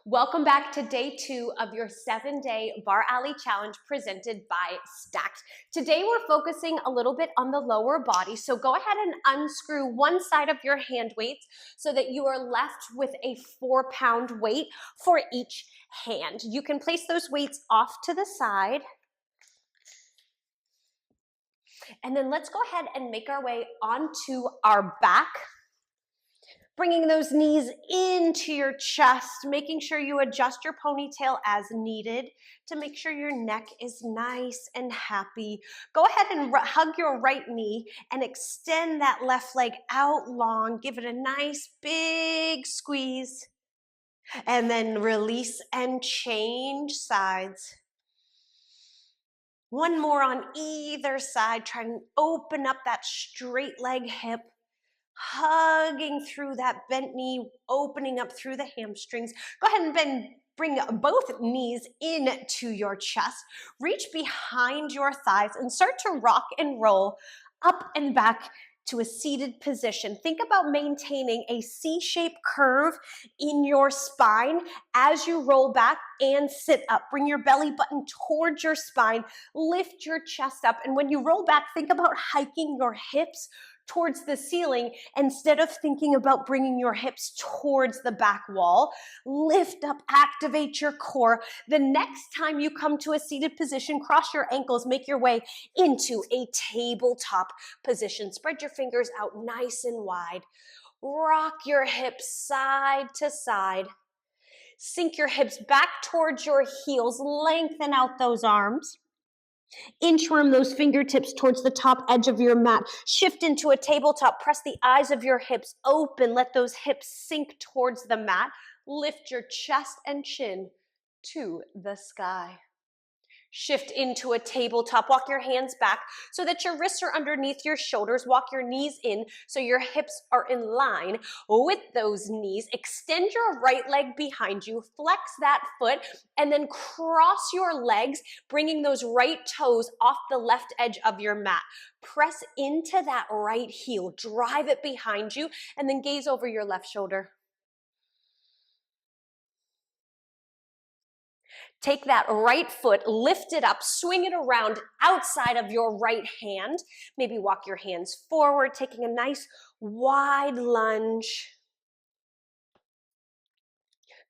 Welcome back to day 2 of your 7-day barreALLEY challenge presented by Stakt. Today we're focusing a little bit on the lower body, so go ahead and unscrew one side of your hand weights so that you are left with a 4-pound weight for each hand. You can place those weights off to the side. And then let's go ahead and make our way onto our back. Bringing those knees into your chest, making sure you adjust your ponytail as needed to make sure your neck is nice and happy. Go ahead and hug your right knee and extend that left leg out long. Give it a nice big squeeze. And then release and change sides. One more on either side. Try and open up that straight leg hip. Hugging through that bent knee, opening up through the hamstrings. Go ahead and bring both knees into your chest. Reach behind your thighs and start to rock and roll up and back to a seated position. Think about maintaining a C-shaped curve in your spine as you roll back and sit up. Bring your belly button towards your spine. Lift your chest up. And when you roll back, think about hiking your hips towards the ceiling instead of thinking about bringing your hips towards the back wall. Lift up, activate your core. The next time you come to a seated position, cross your ankles, make your way into a tabletop position. Spread your fingers out nice and wide. Rock your hips side to side. Sink your hips back towards your heels. Lengthen out those arms. Inchworm those fingertips towards the top edge of your mat. Shift into a tabletop. Press the eyes of your hips open. Let those hips sink towards the mat. Lift your chest and chin to the sky. Shift into a tabletop. Walk your hands back so that your wrists are underneath your shoulders. Walk your knees in so your hips are in line with those knees. Extend your right leg behind you. Flex that foot and then cross your legs, bringing those right toes off the left edge of your mat. Press into that right heel. Drive it behind you and then gaze over your left shoulder. Take that right foot, lift it up, swing it around outside of your right hand. Maybe walk your hands forward, taking a nice wide lunge.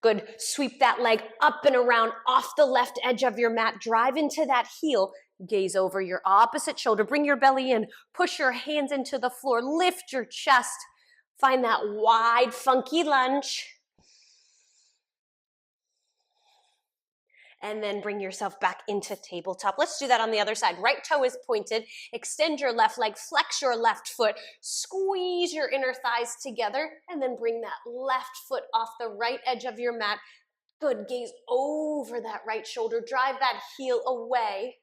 Good. Sweep that leg up and around off the left edge of your mat. Drive into that heel. Gaze over your opposite shoulder. Bring your belly in. Push your hands into the floor. Lift your chest. Find that wide, funky lunge. And then bring yourself back into tabletop. Let's do that on the other side. Right toe is pointed. Extend your left leg, flex your left foot, squeeze your inner thighs together, and then bring that left foot off the right edge of your mat. Good, gaze over that right shoulder. Drive that heel away.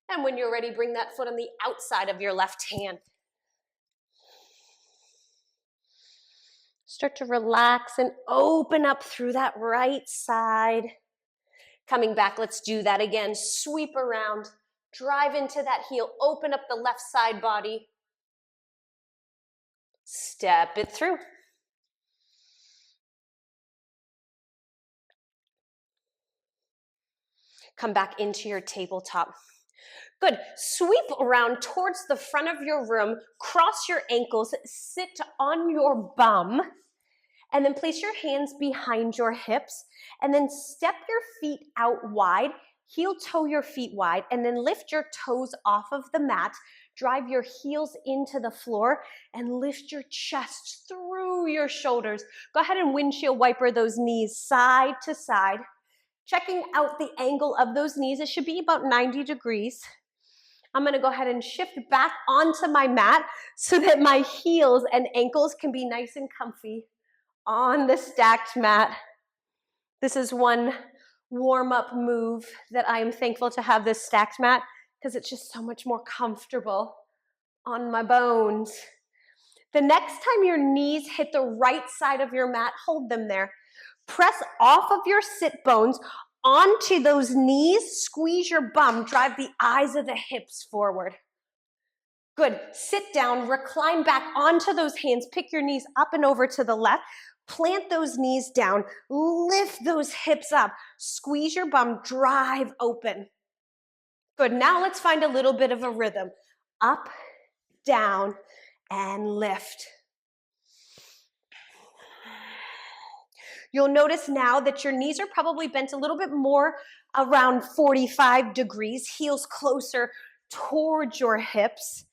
And when you're ready, bring that foot on the outside of your left hand. Start to relax and open up through that right side. Coming back, let's do that again. Sweep around, drive into that heel, open up the left side body. Step it through. Come back into your tabletop. Good. Sweep around towards the front of your room, cross your ankles, sit on your bum. And then place your hands behind your hips and then step your feet out wide, heel toe your feet wide, and then lift your toes off of the mat. Drive your heels into the floor and lift your chest through your shoulders. Go ahead and windshield wiper those knees side to side. Checking out the angle of those knees. It should be about 90 degrees. I'm going to go ahead and shift back onto my mat so that my heels and ankles can be nice and comfy on the stacked mat. This is one warm-up move that I am thankful to have this stacked mat because it's just so much more comfortable on my bones. The next time your knees hit the right side of your mat, hold them there. Press off of your sit bones onto those knees, squeeze your bum, drive the eyes of the hips forward. Good. Sit down, recline back onto those hands, pick your knees up and over to the left. Plant those knees down, lift those hips up, squeeze your bum, drive open. Good, now let's find a little bit of a rhythm. Up, down, and lift. You'll notice now that your knees are probably bent a little bit more around 45 degrees, heels closer towards your hips.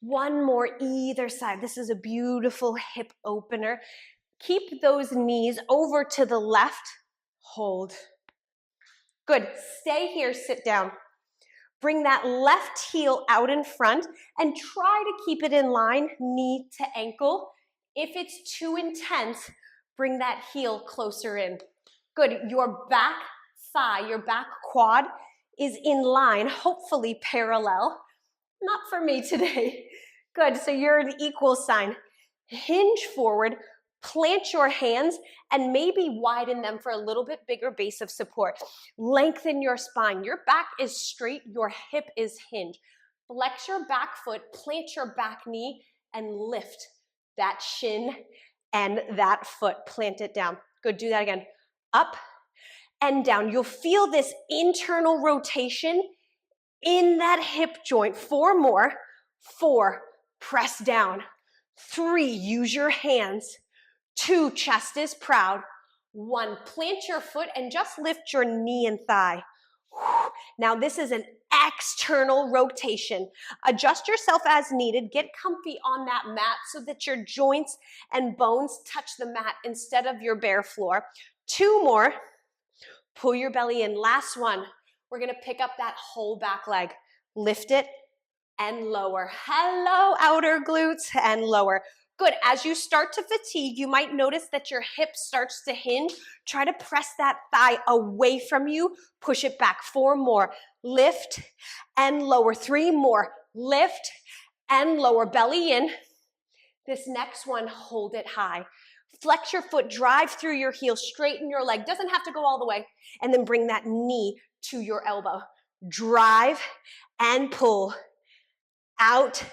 One more either side. This is a beautiful hip opener. Keep those knees over to the left. Hold. Good. Stay here, sit down. Bring that left heel out in front and try to keep it in line, knee to ankle. If it's too intense, bring that heel closer in. Good. Your back thigh, your back quad is in line, hopefully parallel. Not for me today. Good. So you're an equal sign. Hinge forward. Plant your hands and maybe widen them for a little bit bigger base of support. Lengthen your spine. Your back is straight, your hip is hinged. Flex your back foot, plant your back knee, and lift that shin and that foot. Plant it down. Good, do that again. Up and down. You'll feel this internal rotation in that hip joint. 4 more. 4, press down. 3, use your hands. 2, chest is proud. 1, plant your foot and just lift your knee and thigh. Now this is an external rotation. Adjust yourself as needed. Get comfy on that mat so that your joints and bones touch the mat instead of your bare floor. 2 more. Pull your belly in. Last one. We're going to pick up that whole back leg. Lift it and lower. Hello, outer glutes, and lower. Good. As you start to fatigue, you might notice that your hip starts to hinge. Try to press that thigh away from you. Push it back. 4 more. Lift and lower. 3 more. Lift and lower. Belly in. This next one, hold it high. Flex your foot, drive through your heel, straighten your leg. Doesn't have to go all the way. And then bring that knee to your elbow. Drive and pull. Out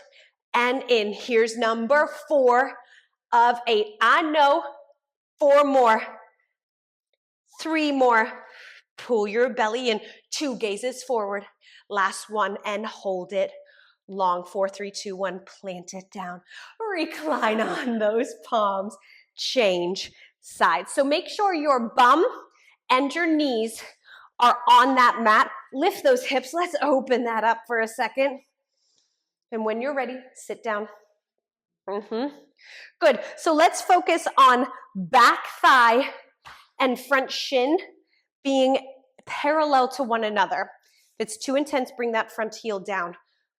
and in. Here's number 4 of 8. I know. 4 more. 3 more. Pull your belly in. 2 gazes forward. Last one and hold it long. 4, 3, 2, 1. Plant it down. Recline on those palms. Change sides. So make sure your bum and your knees are on that mat. Lift those hips. Let's open that up for a second. And when you're ready, sit down. Good. So let's focus on back thigh and front shin being parallel to one another. If it's too intense, bring that front heel down.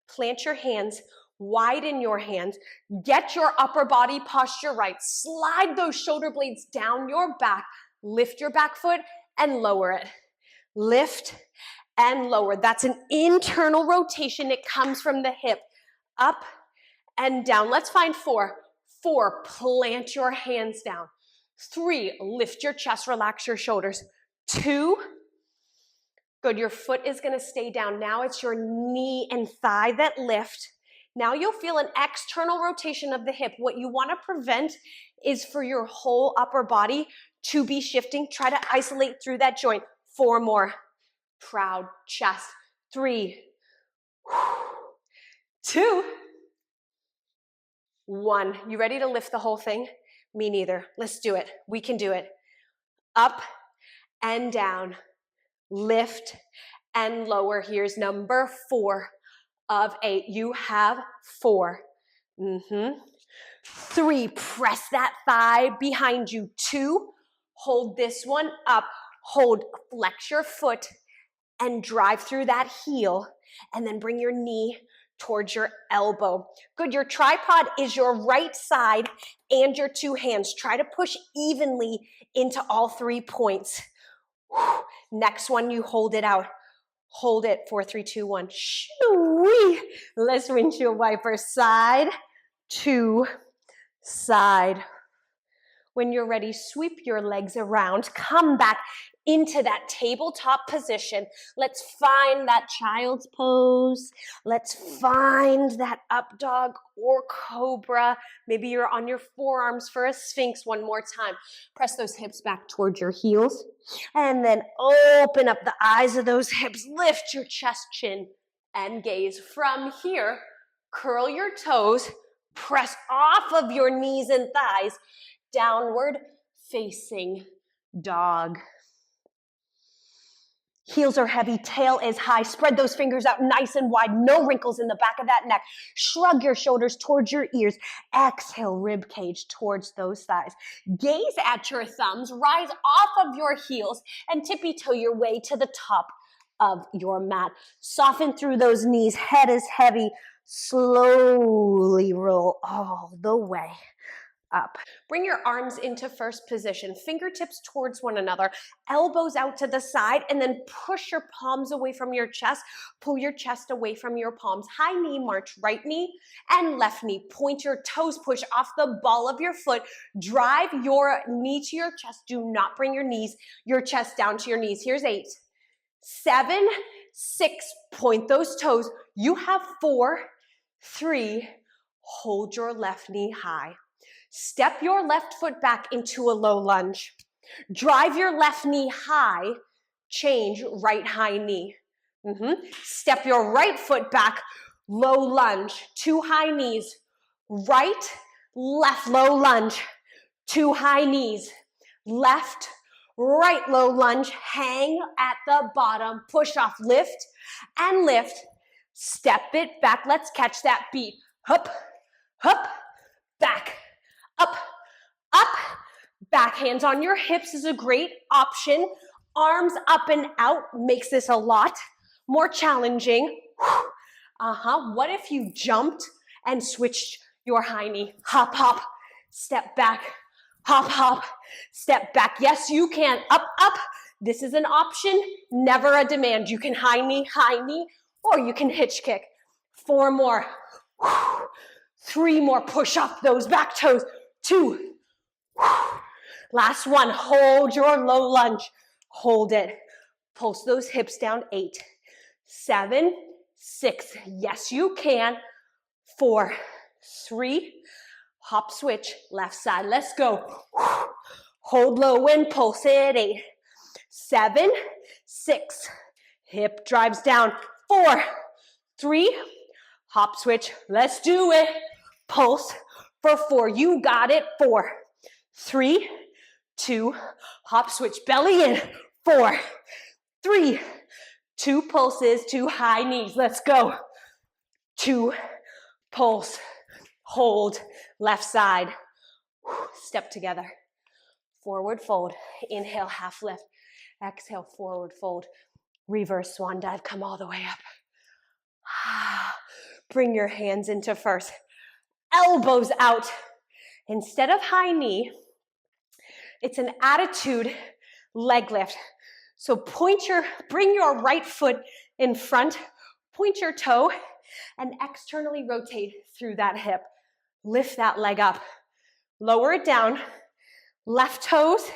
Plant your hands, widen your hands, get your upper body posture right. Slide those shoulder blades down your back. Lift your back foot and lower it. Lift and lower. That's an internal rotation. It comes from the hip. Up and down. Let's find 4. 4, plant your hands down. 3, lift your chest, relax your shoulders. 2, good, your foot is going to stay down. Now it's your knee and thigh that lift. Now you'll feel an external rotation of the hip. What you want to prevent is for your whole upper body to be shifting. Try to isolate through that joint. 4 more. Proud chest. 3, 2, 1. You ready to lift the whole thing? Me neither. Let's do it. We can do it. Up and down. Lift and lower. Here's number 4 of 8. You have 4. 3, press that thigh behind you. 2, hold this one up. Hold, flex your foot and drive through that heel. And then bring your knee towards your elbow. Good, your tripod is your right side and your 2 hands. Try to push evenly into all 3 points. Next one, you hold it out. Hold it. 4, 3, 2, 1. Shoo-wee. Let's windshield wiper. Side to side. When you're ready, sweep your legs around, come back into that tabletop position. Let's find that child's pose. Let's find that up dog or cobra. Maybe you're on your forearms for a sphinx. One more time. Press those hips back towards your heels. And then open up the eyes of those hips. Lift your chest, chin, and gaze. From here, curl your toes. Press off of your knees and thighs. Downward facing dog. Heels are heavy, tail is high. Spread those fingers out nice and wide. No wrinkles in the back of that neck. Shrug your shoulders towards your ears. Exhale, rib cage towards those thighs. Gaze at your thumbs. Rise off of your heels and tippy toe your way to the top of your mat. Soften through those knees. Head is heavy. Slowly roll all the way up. Bring your arms into first position, fingertips towards one another, elbows out to the side, and then push your palms away from your chest. Pull your chest away from your palms. High knee, march right knee and left knee. Point your toes, push off the ball of your foot. Drive your knee to your chest. Do not bring your chest down to your knees. Here's 8, 7, 6. Point those toes. You have 4, 3. Hold your left knee high. Step your left foot back into a low lunge. Drive your left knee high. Change right high knee. Step your right foot back. Low lunge. 2 high knees. Right, left, low lunge. 2 high knees. Left, right, low lunge. Hang at the bottom. Push off. Lift and lift. Step it back. Let's catch that beat. Up, up, back. Up, up, back. Hands on your hips is a great option. Arms up and out makes this a lot more challenging. What if you jumped and switched your high knee? Hop, hop, step back. Hop, hop, step back. Yes, you can. Up, up. This is an option, never a demand. You can high knee, or you can hitch kick. 4 more. 3 more. Push up those back toes. 2. Last one. Hold your low lunge. Hold it. Pulse those hips down. 8, 7, 6. Yes, you can. 4, 3. Hop switch. Left side. Let's go. Hold low and pulse it. 8, 7, 6. Hip drives down. 4, 3. Hop switch. Let's do it. Pulse for 4. You got it. 4, 3, 2. Hop switch. Belly in. 4, 3. 2 pulses. 2 high knees. Let's go. 2. Pulse. Hold. Left side. Step together. Forward fold. Inhale, half lift. Exhale, forward fold. Reverse swan dive. Come all the way up. Bring your hands into first. Elbows out. Instead of high knee, it's an attitude leg lift. So bring your right foot in front, point your toe, and externally rotate through that hip. Lift that leg up. Lower it down. Left toes,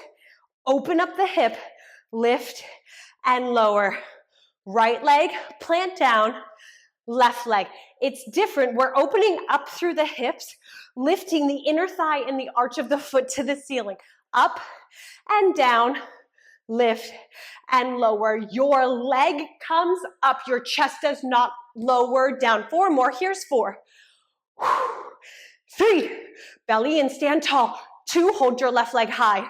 open up the hip, lift and lower. Right leg, plant down. Left leg. It's different. We're opening up through the hips, lifting the inner thigh and the arch of the foot to the ceiling. Up and down, lift and lower. Your leg comes up. Your chest does not lower down. 4 more. Here's 4. 3. Belly in, stand tall. 2. Hold your left leg high.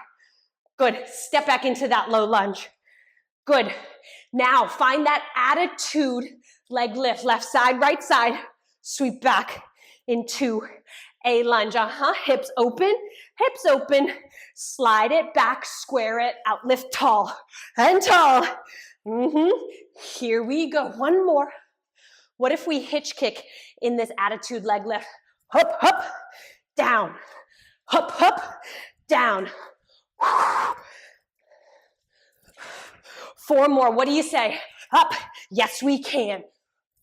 Good. Step back into that low lunge. Good. Now find that attitude leg lift. Left side, right side. Sweep back into a lunge. Hips open. Hips open. Slide it back. Square it out. Lift tall and tall. Here we go. 1 more. What if we hitch kick in this attitude leg lift? Hop, hop, down. Hop, hop, down. 4 more. What do you say? Up. Yes, we can.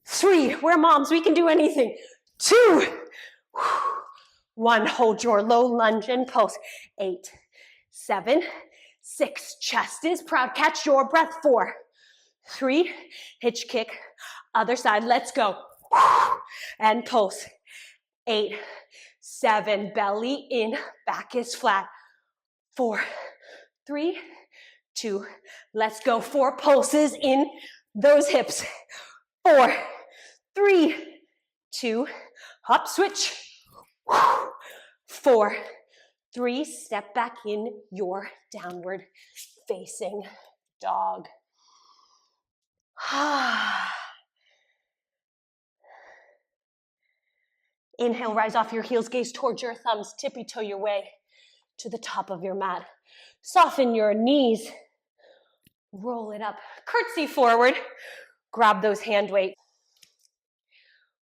3. We're moms. We can do anything. 2. 1, hold your low lunge and pulse. 8, 7, 6, chest is proud. Catch your breath. 4, 3, hitch kick, other side. Let's go. And pulse. 8, 7, belly in, back is flat. 4, 3, 2, let's go. 4 pulses in those hips. 4, 3, 2, hop switch. 4, 3, step back in your downward facing dog. Inhale, rise off your heels, gaze towards your thumbs, tippy toe your way to the top of your mat. Soften your knees, roll it up, curtsy forward, grab those hand weights.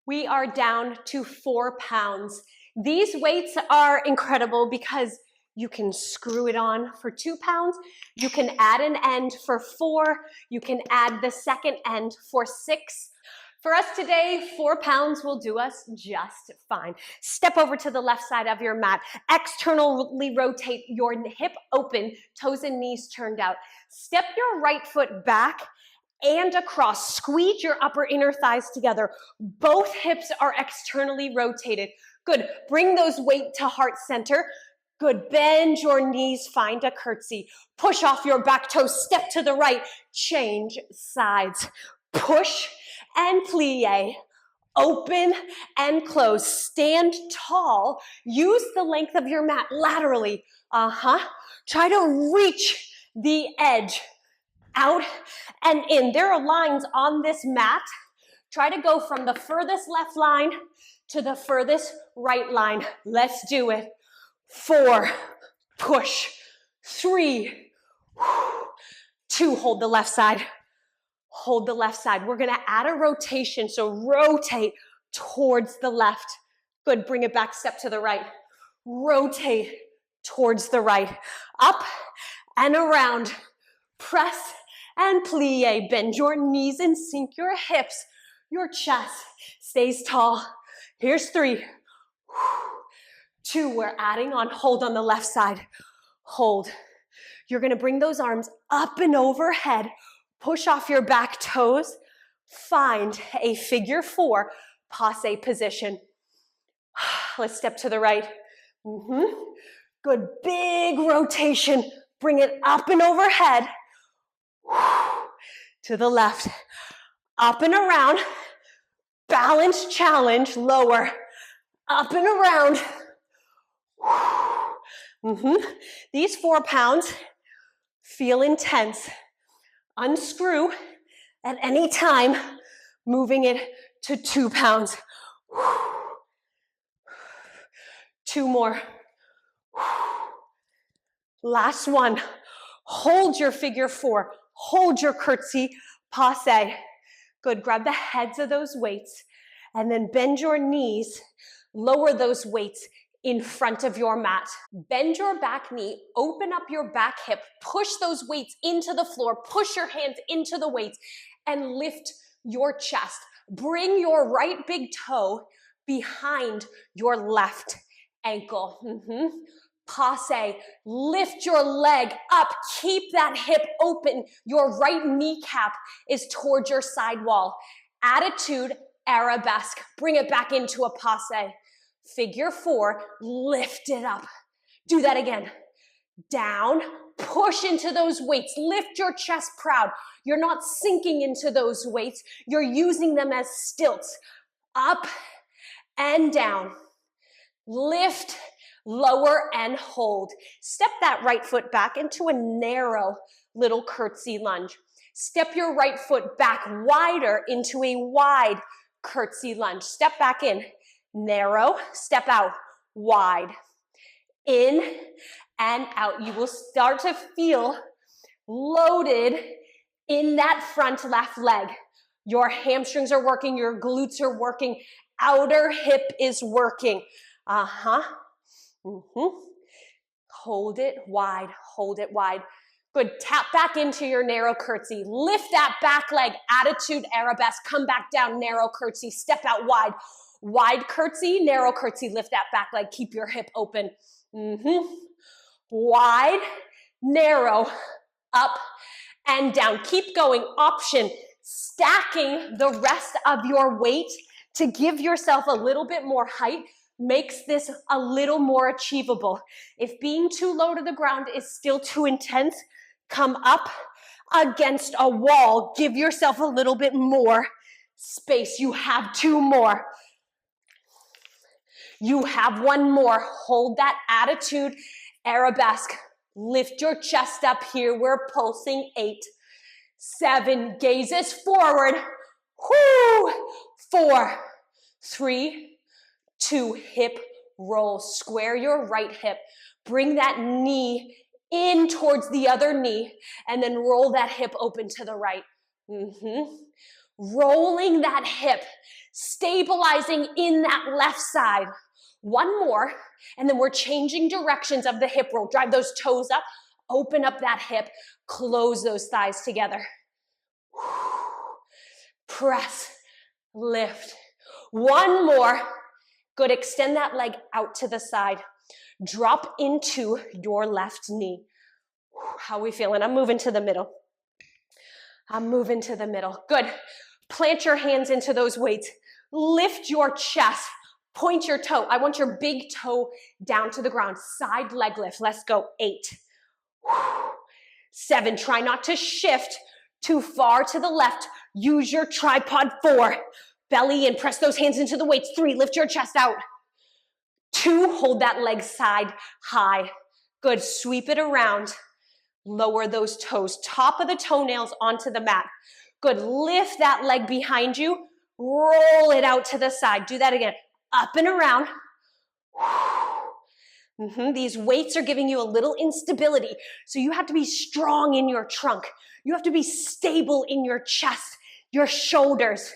We are down to 4 pounds. These weights are incredible because you can screw it on for 2 pounds. You can add an end for 4. You can add the second end for 6. For us today, 4 pounds will do us just fine. Step over to the left side of your mat. Externally rotate your hip open, toes and knees turned out. Step your right foot back and across. Squeeze your upper inner thighs together. Both hips are externally rotated. Good. Bring those weight to heart center. Good. Bend your knees. Find a curtsy. Push off your back toes. Step to the right. Change sides. Push and plie. Open and close. Stand tall. Use the length of your mat laterally. Try to reach the edge. Out and in. There are lines on this mat. Try to go from the furthest left line to the furthest right line. Let's do it. 4, push. 3, 2, hold the left side. Hold the left side. We're gonna add a rotation, so rotate towards the left. Good, bring it back, step to the right. Rotate towards the right. Up and around. Press and plie. Bend your knees and sink your hips. Your chest stays tall. Here's 3. 2, we're adding on. Hold on the left side. Hold. You're gonna bring those arms up and overhead. Push off your back toes. Find a figure 4 passe position. Let's step to the right. Good, big rotation. Bring it up and overhead. To the left. Up and around. Balance challenge, lower. Up and around. These 4 pounds feel intense. Unscrew at any time, moving it to 2 pounds. 2 more. Last one. Hold your figure 4. Hold your curtsy, passe. Good, grab the heads of those weights and then bend your knees. Lower those weights in front of your mat. Bend your back knee, open up your back hip, push those weights into the floor, push your hands into the weights, and lift your chest. Bring your right big toe behind your left ankle. Passe, lift your leg up, keep that hip open. Your right kneecap is towards your side wall. Attitude, arabesque, bring it back into a passe. Figure 4, lift it up. Do that again. Down, push into those weights. Lift your chest proud. You're not sinking into those weights. You're using them as stilts. Up and down. Lift, lower, and hold. Step that right foot back into a narrow little curtsy lunge. Step your right foot back wider into a wide curtsy lunge. Step back in. Narrow, step out, wide, in and out. You will start to feel loaded in that front left leg. Your hamstrings are working, your glutes are working, outer hip is working. Hold it wide, hold it wide. Good, tap back into your narrow curtsy. Lift that back leg, attitude arabesque, come back down, narrow curtsy, step out wide. Wide curtsy, narrow curtsy. Lift that back leg. Keep your hip open. Wide, narrow, up and down. Keep going. Option, stacking the rest of your weight to give yourself a little bit more height makes this a little more achievable. If being too low to the ground is still too intense, come up against a wall. Give yourself a little bit more space. You have 2 more. You have 1 more. Hold that attitude. Arabesque. Lift your chest up here. We're pulsing. 8, 7, gazes forward. 4, 3, 2, hip roll. Square your right hip. Bring that knee in towards the other knee, and then roll that hip open to the right. Rolling that hip, stabilizing in that left side. 1 more, and then we're changing directions of the hip roll. Drive those toes up, open up that hip, close those thighs together. Press, lift. 1 more. Good, extend that leg out to the side. Drop into your left knee. How are we feeling? I'm moving to the middle. I'm moving to the middle. Good. Plant your hands into those weights. Lift your chest. Point your toe. I want your big toe down to the ground. Side leg lift. Let's go. 8. 7. Try not to shift too far to the left. Use your tripod. 4. Belly in. Press those hands into the weights. 3. Lift your chest out. 2. Hold that leg side high. Good. Sweep it around. Lower those toes. Top of the toenails onto the mat. Good. Lift that leg behind you. Roll it out to the side. Do that again. Up and around. These weights are giving you a little instability. So you have to be strong in your trunk. You have to be stable in your chest, your shoulders.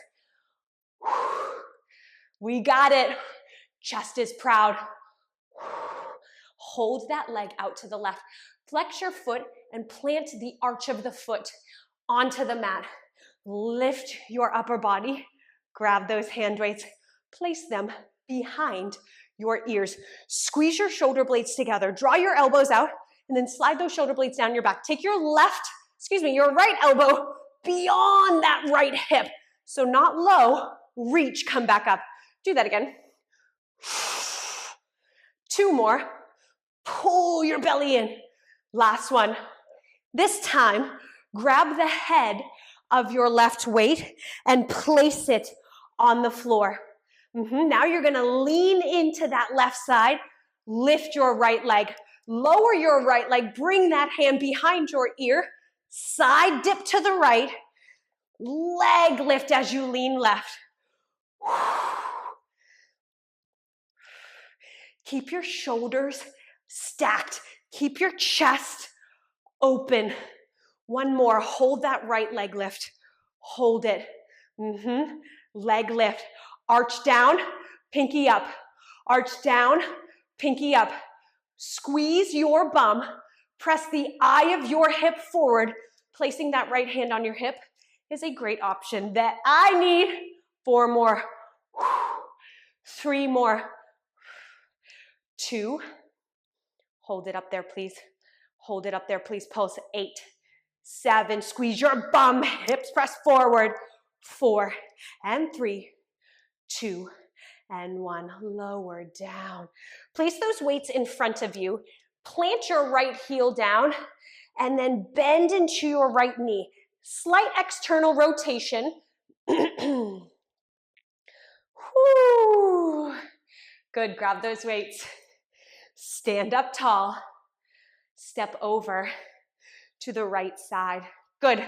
We got it. Chest is proud. Hold that leg out to the left. Flex your foot and plant the arch of the foot onto the mat. Lift your upper body. Grab those hand weights. Place them behind your ears. Squeeze your shoulder blades together. Draw your elbows out and then slide those shoulder blades down your back. Take your your right elbow beyond that right hip. So not low, reach, come back up. Do that again. 2 more. Pull your belly in. Last one. This time, grab the head of your left weight and place it on the floor. Now you're gonna lean into that left side. Lift your right leg. Lower your right leg. Bring that hand behind your ear. Side dip to the right. Leg lift as you lean left. Keep your shoulders stacked. Keep your chest open. 1 more. Hold that right leg lift. Hold it. Leg lift. Arch down, pinky up. Arch down, pinky up. Squeeze your bum. Press the eye of your hip forward. Placing that right hand on your hip is a great option. That I need 4 more. 3 more. 2. Hold it up there, please. Hold it up there, please. Pulse. 8, 7. Squeeze your bum. Hips press forward. 4 and 3, 2 and 1. Lower down. Place those weights in front of you. Plant your right heel down and then bend into your right knee. Slight external rotation. Whew. Good. Grab those weights. Stand up tall. Step over to the right side. Good.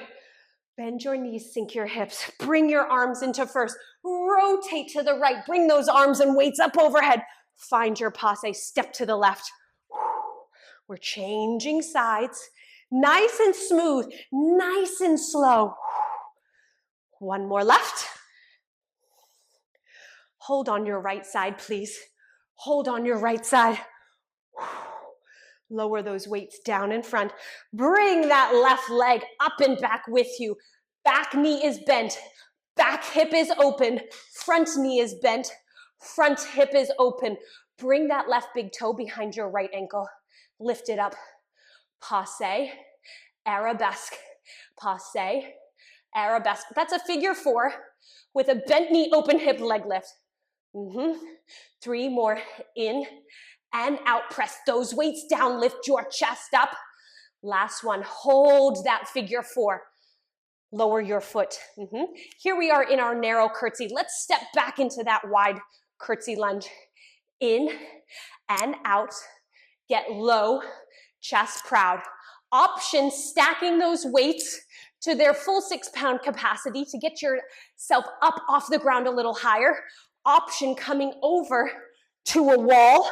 Bend your knees, sink your hips. Bring your arms into first. Rotate to the right. Bring those arms and weights up overhead. Find your passe. Step to the left. We're changing sides. Nice and smooth. Nice and slow. 1 more left. Hold on your right side, please. Hold on your right side. Lower those weights down in front. Bring that left leg up and back with you. Back knee is bent. Back hip is open. Front knee is bent. Front hip is open. Bring that left big toe behind your right ankle. Lift it up. Passe, arabesque, passe, arabesque. That's a figure 4 with a bent knee, open hip, leg lift. 3 more, in and out. Press those weights down, lift your chest up. Last one, hold that figure 4. Lower your foot. Here we are in our narrow curtsy. Let's step back into that wide curtsy lunge. In and out. Get low, chest proud. Option, stacking those weights to their full 6-pound capacity to get yourself up off the ground a little higher. Option, coming over to a wall.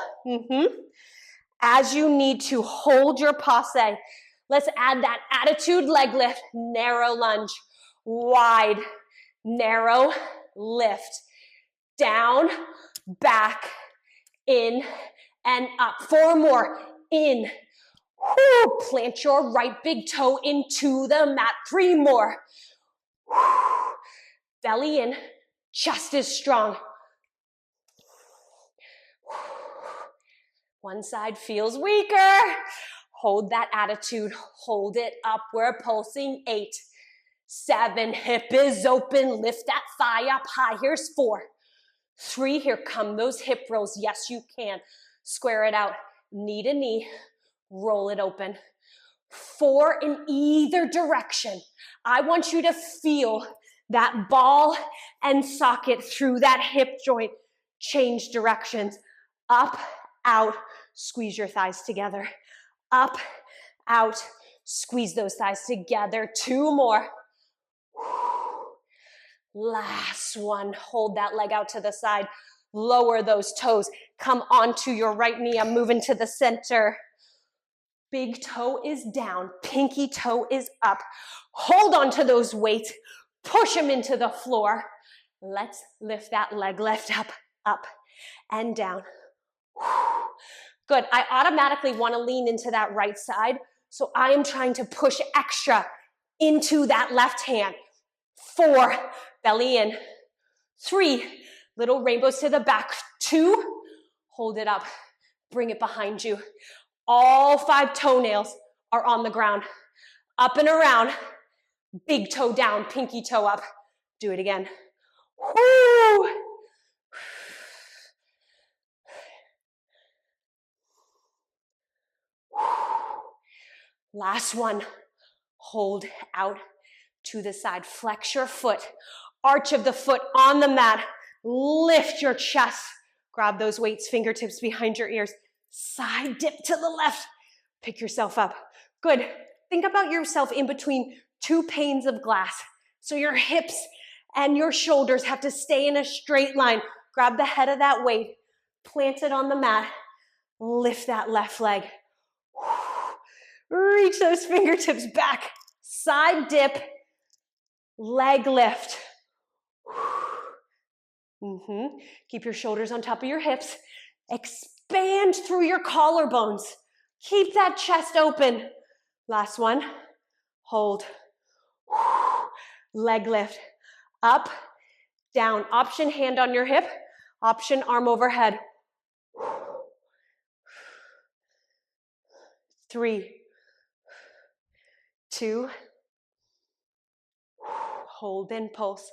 As you need to, hold your passe. Let's add that attitude leg lift. Narrow lunge, wide, narrow lift. Down, back, in, and up. 4 more, in. Woo. Plant your right big toe into the mat. 3 more. Woo. Belly in, chest is strong. One side feels weaker. Hold that attitude. Hold it up. We're pulsing. 8, 7, hip is open. Lift that thigh up high. Here's 4, 3. Here come those hip rolls. Yes, you can. Square it out. Knee to knee. Roll it open. 4 in either direction. I want you to feel that ball and socket through that hip joint. Change directions. Up, out. Squeeze your thighs together. Up, out, squeeze those thighs together. 2 more. Last one. Hold that leg out to the side. Lower those toes. Come onto your right knee. I'm moving to the center. Big toe is down. Pinky toe is up. Hold on to those weights. Push them into the floor. Let's lift that leg lift up, and down. Good. I automatically want to lean into that right side, so I am trying to push extra into that left hand. 4, belly in. 3, little rainbows to the back. 2, hold it up. Bring it behind you. All 5 toenails are on the ground. Up and around. Big toe down, pinky toe up. Do it again. Woo! Last one. Hold out to the side. Flex your foot. Arch of the foot on the mat. Lift your chest. Grab those weights, fingertips behind your ears. Side dip to the left. Pick yourself up. Good. Think about yourself in between 2 panes of glass. So your hips and your shoulders have to stay in a straight line. Grab the head of that weight. Plant it on the mat. Lift that left leg. Reach those fingertips back. Side dip. Leg lift. Keep your shoulders on top of your hips. Expand through your collarbones. Keep that chest open. Last one. Hold. Leg lift. Up, down. Option hand on your hip. Option arm overhead. 3, 2. Hold and pulse.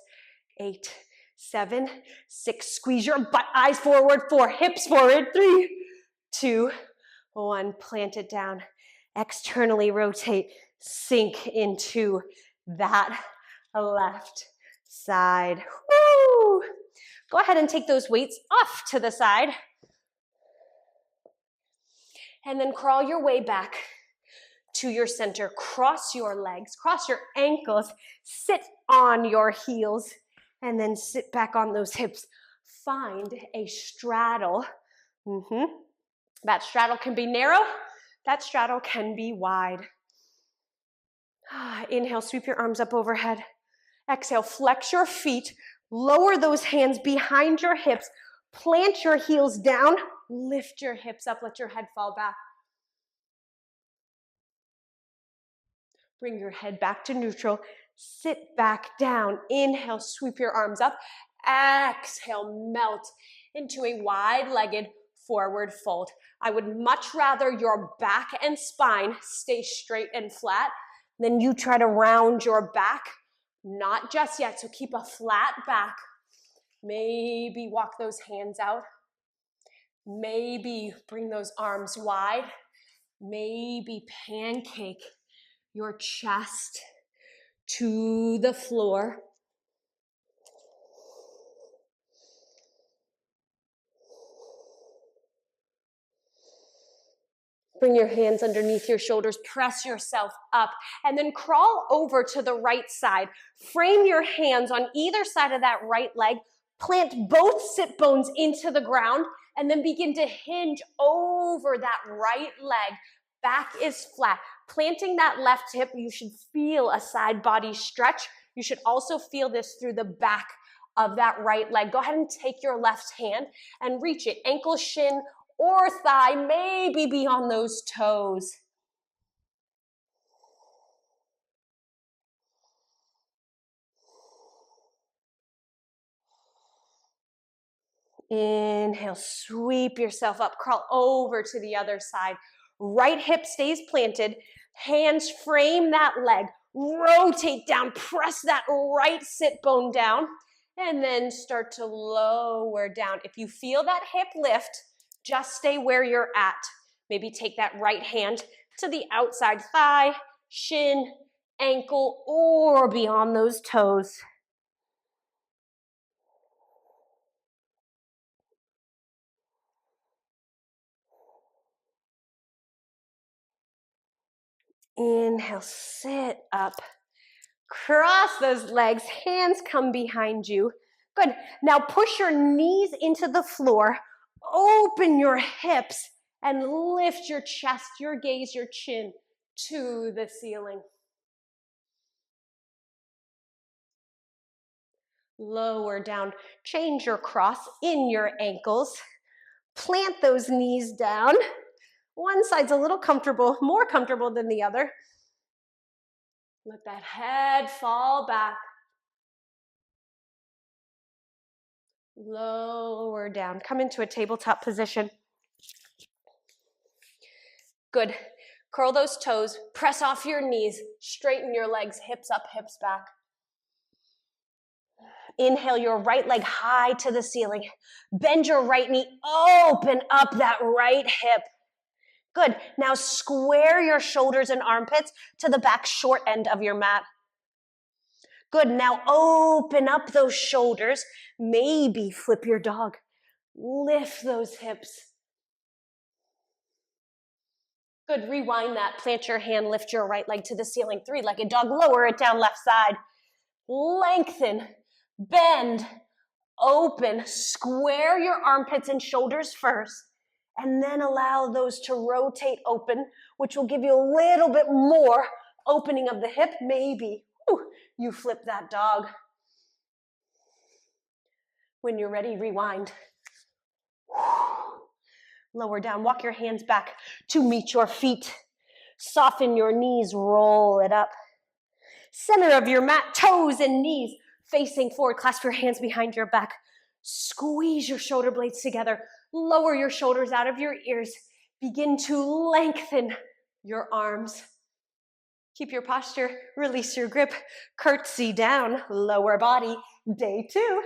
8, 7, 6. Squeeze your butt, eyes forward. 4, hips forward. 3, 2, 1. Plant it down. Externally rotate. Sink into that left side. Woo! Go ahead and take those weights off to the side. And then crawl your way back to your center. Cross your legs, cross your ankles, sit on your heels, and then sit back on those hips. Find a straddle. That straddle can be narrow. That straddle can be wide. Inhale, sweep your arms up overhead. Exhale, flex your feet. Lower those hands behind your hips. Plant your heels down. Lift your hips up. Let your head fall back. Bring your head back to neutral. Sit back down. Inhale, sweep your arms up. Exhale, melt into a wide-legged forward fold. I would much rather your back and spine stay straight and flat than you try to round your back. Not just yet, so keep a flat back. Maybe walk those hands out. Maybe bring those arms wide. Maybe pancake your chest to the floor. Bring your hands underneath your shoulders, press yourself up, and then crawl over to the right side. Frame your hands on either side of that right leg, plant both sit bones into the ground, and then begin to hinge over that right leg. Back is flat. Planting that left hip, you should feel a side body stretch. You should also feel this through the back of that right leg. Go ahead and take your left hand and reach it, ankle, shin, or thigh, maybe beyond those toes. Inhale, sweep yourself up, crawl over to the other side. Right hip stays planted, hands frame that leg, rotate down, press that right sit bone down, and then start to lower down. If you feel that hip lift, just stay where you're at. Maybe take that right hand to the outside thigh, shin, ankle, or beyond those toes. Inhale, sit up. Cross those legs, hands come behind you. Good. Now push your knees into the floor, open your hips, and lift your chest, your gaze, your chin to the ceiling. Lower down, change your cross in your ankles. Plant those knees down. One side's a little comfortable, more comfortable than the other. Let that head fall back. Lower down. Come into a tabletop position. Good. Curl those toes. Press off your knees. Straighten your legs. Hips up, hips back. Inhale your right leg high to the ceiling. Bend your right knee. Open up that right hip. Good. Now square your shoulders and armpits to the back short end of your mat. Good. Now open up those shoulders. Maybe flip your dog. Lift those hips. Good. Rewind that. Plant your hand. Lift your right leg to the ceiling. Three-legged dog. Lower it down left side. Lengthen. Bend. Open. Square your armpits and shoulders first. And then allow those to rotate open, which will give you a little bit more opening of the hip. Maybe you flip that dog. When you're ready, rewind. Lower down. Walk your hands back to meet your feet. Soften your knees. Roll it up. Center of your mat, toes and knees facing forward. Clasp your hands behind your back. Squeeze your shoulder blades together. Lower your shoulders out of your ears. Begin to lengthen your arms. Keep your posture. Release your grip. Curtsy down. Lower body. Day 2.